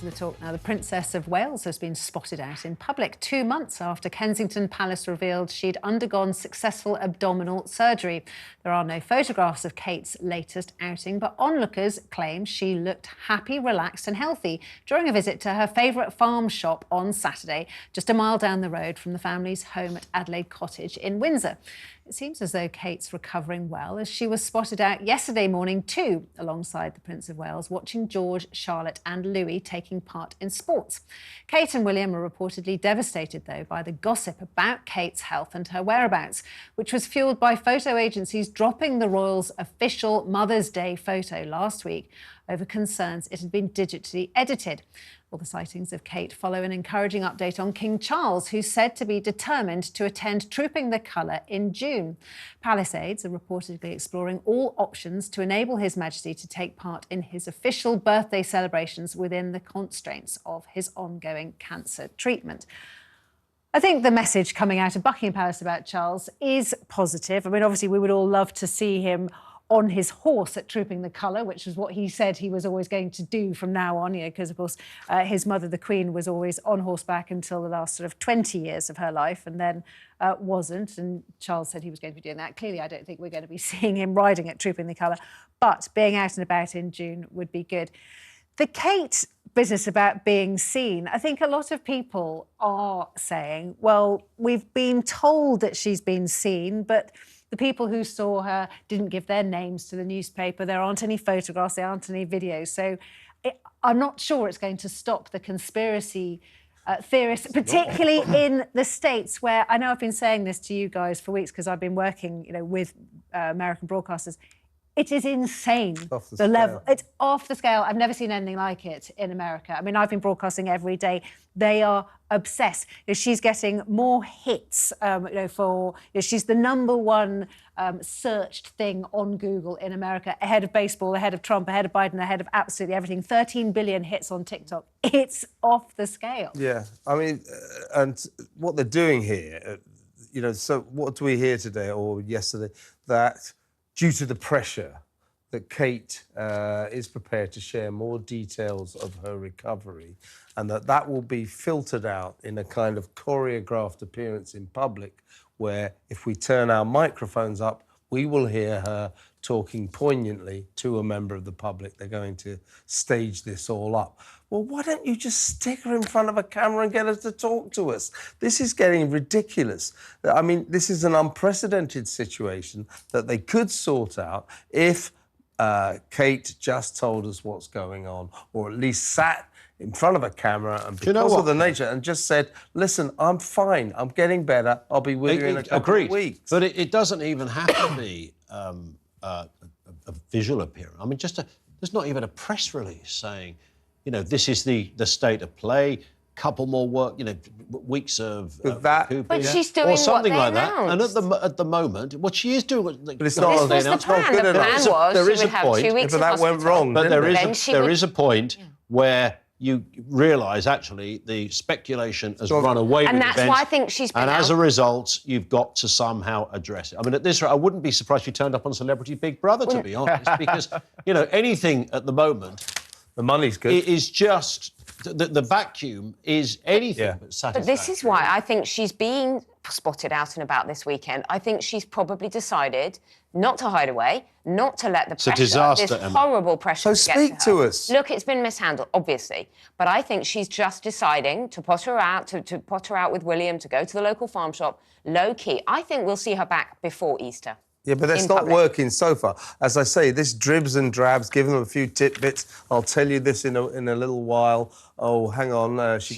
The talk now. The Princess of Wales has been spotted out in public 2 months after Kensington Palace revealed she'd undergone successful abdominal surgery. There are no photographs of Kate's latest outing, but onlookers claim she looked happy, relaxed and healthy during a visit to her favourite farm shop on Saturday, just a mile down the road from the family's home at Adelaide Cottage in Windsor. It seems as though Kate's recovering well, as she was spotted out yesterday morning too, alongside the Prince of Wales, watching George, Charlotte and Louis taking part in sports. Kate and William are reportedly devastated, though, by the gossip about Kate's health and her whereabouts, which was fuelled by photo agencies dropping the royals' official Mother's Day photo last week over concerns it had been digitally edited. All the sightings of Kate follow an encouraging update on King Charles, who's said to be determined to attend Trooping the Colour in June. Palace aides are reportedly exploring all options to enable His Majesty to take part in his official birthday celebrations within the constraints of his ongoing cancer treatment. I think the message coming out of Buckingham Palace about Charles is positive. I mean, obviously, we would all love to see him on his horse at Trooping the Colour, which was what he said he was always going to do from now on, because, of course, his mother, the Queen, was always on horseback until the last sort of 20 years of her life and then wasn't. And Charles said he was going to be doing that. Clearly, I don't think we're going to be seeing him riding at Trooping the Colour, but being out and about in June would be good. The Kate business about being seen, I think a lot of people are saying, well, we've been told that she's been seen, but the people who saw her didn't give their names to the newspaper. There aren't any photographs, there aren't any videos. So I'm not sure it's going to stop the conspiracy theorists, particularly in the States, where I know I've been saying this to you guys for weeks because I've been working, with American broadcasters. It is insane, the level. It's off the scale. I've never seen anything like it in America. I mean, I've been broadcasting every day. They are obsessed. She's getting more hits, she's the #1 searched thing on Google in America, ahead of baseball, ahead of Trump, ahead of Biden, ahead of absolutely everything. 13 billion hits on TikTok. It's off the scale. Yeah, I mean, and what they're doing here, so what do we hear today or yesterday? That due to the pressure that Kate is prepared to share more details of her recovery and that will be filtered out in a kind of choreographed appearance in public where if we turn our microphones up, we will hear her talking poignantly to a member of the public. They're going to stage this all up. Well, why don't you just stick her in front of a camera and get her to talk to us? This is getting ridiculous. I mean, this is an unprecedented situation that they could sort out if Kate just told us what's going on, or at least sat in front of a camera and because of the nature and just said, listen, I'm fine, I'm getting better, I'll be with you in a couple of weeks. But it doesn't even have to be a visual appearance. I mean, there's not even a press release saying, this is the state of play, couple more weeks of but she's doing or something what they like announced. that. And at the moment, what she is doing, but it's not. This was the plan. The plan was there is she would have 2 weeks but that went wrong. But there is a point where you realise, actually, the speculation has run away with events. And that's why I think she's been And as a result, you've got to somehow address it. I mean, at this rate, I wouldn't be surprised if you turned up on Celebrity Big Brother, to be honest, because, anything at the moment... The money's good. It is just... The vacuum is anything but satisfactory. But this is why I think she's being spotted out and about this weekend. I think she's probably decided not to hide away, not to let the pressure, this horrible pressure, so speak to us. Look, it's been mishandled, obviously, but I think she's just deciding to potter out, to potter out with William, to go to the local farm shop, low key. I think we'll see her back before Easter. Yeah, but that's not working so far. As I say, this dribs and drabs, give them a few tidbits. I'll tell you this in a little while. Oh, hang on, this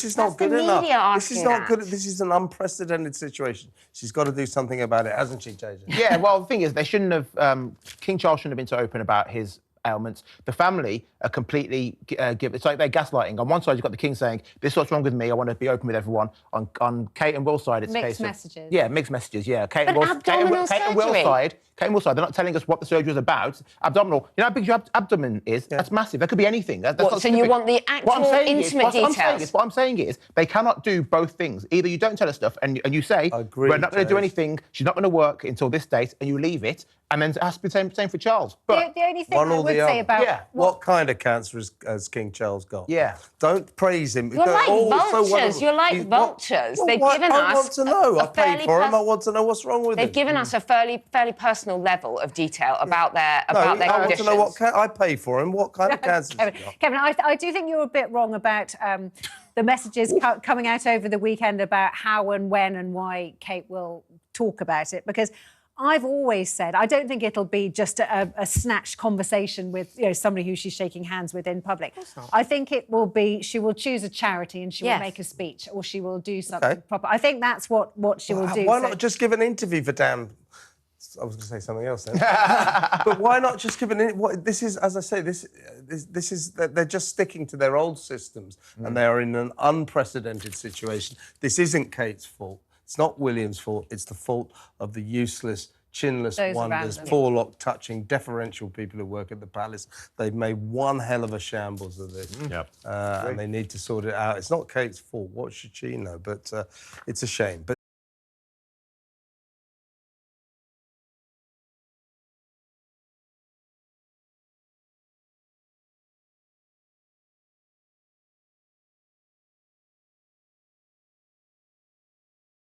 is not good enough. This is not good. This is an unprecedented situation. She's got to do something about it, hasn't she, JJ? Yeah, well, the thing is, they shouldn't have... King Charles shouldn't have been so open about his ailments. The family are completely... it's like they're gaslighting. On one side, you've got the King saying, this is what's wrong with me, I want to be open with everyone. On Kate and Will's side, it's mixed messages. Yeah, mixed messages, yeah. Kate and Will's side, Kate Moore side, they're not telling us what the surgery was about. Abdominal. You know how big your abdomen is? Yeah. That's massive. That could be anything. That's What, not so you specific. want the actual intimate details? What I'm saying is they cannot do both things. Either you don't tell us stuff and you say, agree, we're not going to do anything, she's not going to work until this date, and you leave it, and then it has to be the same for Charles. But the only thing I would say about... What kind of cancer has King Charles got? Yeah. Don't praise him. You're like vultures. You're like vultures. They've given us... I want to know. I paid for him. I want to know what's wrong with him. They've given us a fairly personal level of detail about their conditions. I want to know what I pay for him. What kind of cancer? Kevin, I do think you're a bit wrong about the messages coming out over the weekend about how and when and why Kate will talk about it, because I've always said I don't think it'll be just a snatched conversation with somebody who she's shaking hands with in public. I think it will be she will choose a charity and she will make a speech or she will do something proper. I think that's what she will do. Why not just give an interview for damn... I was going to say something else then. But why not just give this is, as I say, this is they're just sticking to their old systems and they are in an unprecedented situation. This isn't Kate's fault. It's not William's fault. It's the fault of the useless, chinless wonders, forelock touching, deferential people who work at the palace. They've made one hell of a shambles of this. And they need to sort it out. It's not Kate's fault. What should she know? But it's a shame. But